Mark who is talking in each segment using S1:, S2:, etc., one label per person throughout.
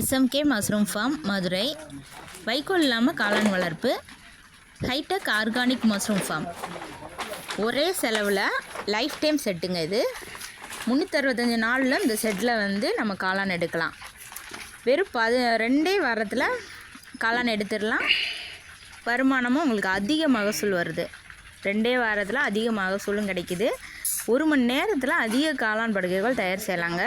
S1: SMK mushroom form Madurai. வைக்கோல் இல்லாமல் காளான் வளர்ப்பு. Hi-tech organic mushroom farm. ஒரே செலவில் லைஃப் டைம் செட்டுங்க இது. 365 நாளில் இந்த செட்டில் வந்து நம்ம காளான் எடுக்கலாம். வெறும் 2 வாரத்தில் காளான் எடுத்துடலாம். வருமானமும் உங்களுக்கு அதிக மகசூல் வருது. 2 வாரத்தில் அதிக மகசூலும் கிடைக்குது. 1 மணி நேரத்தில் அதிக காளான் படுக்கைகள் தயார் செய்யலாங்க.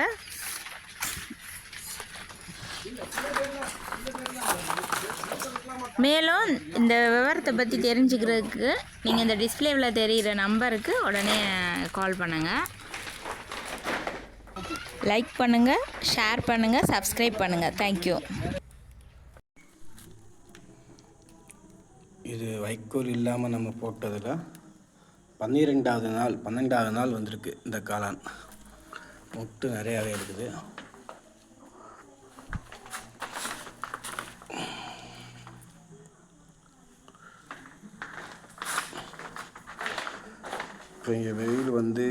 S1: மேலும் இந்த விவரத்தை பற்றி தெரிஞ்சுக்கிறதுக்கு நீங்கள் இந்த டிஸ்பிளேவில் தெரிகிற நம்பருக்கு உடனே கால் பண்ணுங்கள். லைக் பண்ணுங்கள், ஷேர் பண்ணுங்கள், சப்ஸ்கிரைப் பண்ணுங்கள். தேங்க்யூ.
S2: இது வைக்கோல் இல்லாமல் நம்ம போட்டதில் 12வது நாள் வந்திருக்கு. இந்த காளான் முட்டு நிறையாவே இருக்குது. இப்போ இங்கே வெயில் வந்து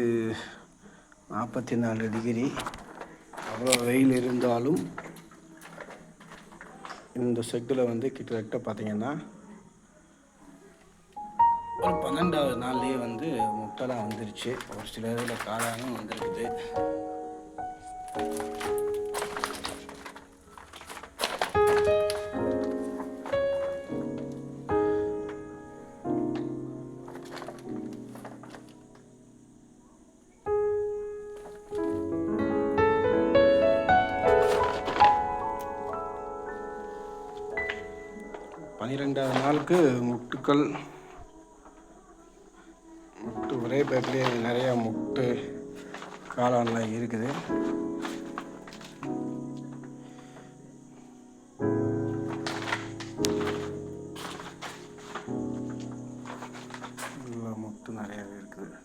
S2: 44 டிகிரி. அவ்வளோ வெயில் இருந்தாலும் இந்த செட்டில் வந்து கிட்டத்தட்ட பார்த்திங்கன்னா ஒரு 12வது நாள்லேயே வந்து முட்டைலாம் வந்துருச்சு. ஒரு சில இதில் காளானும் வந்துருக்குது. பன்னிரெண்டாவது நாளுக்கு முட்டு ஒரே பேக்கிலே நிறையா முட்டு காளான்லாம் இருக்குது. முட்டு நிறையாவே இருக்குது.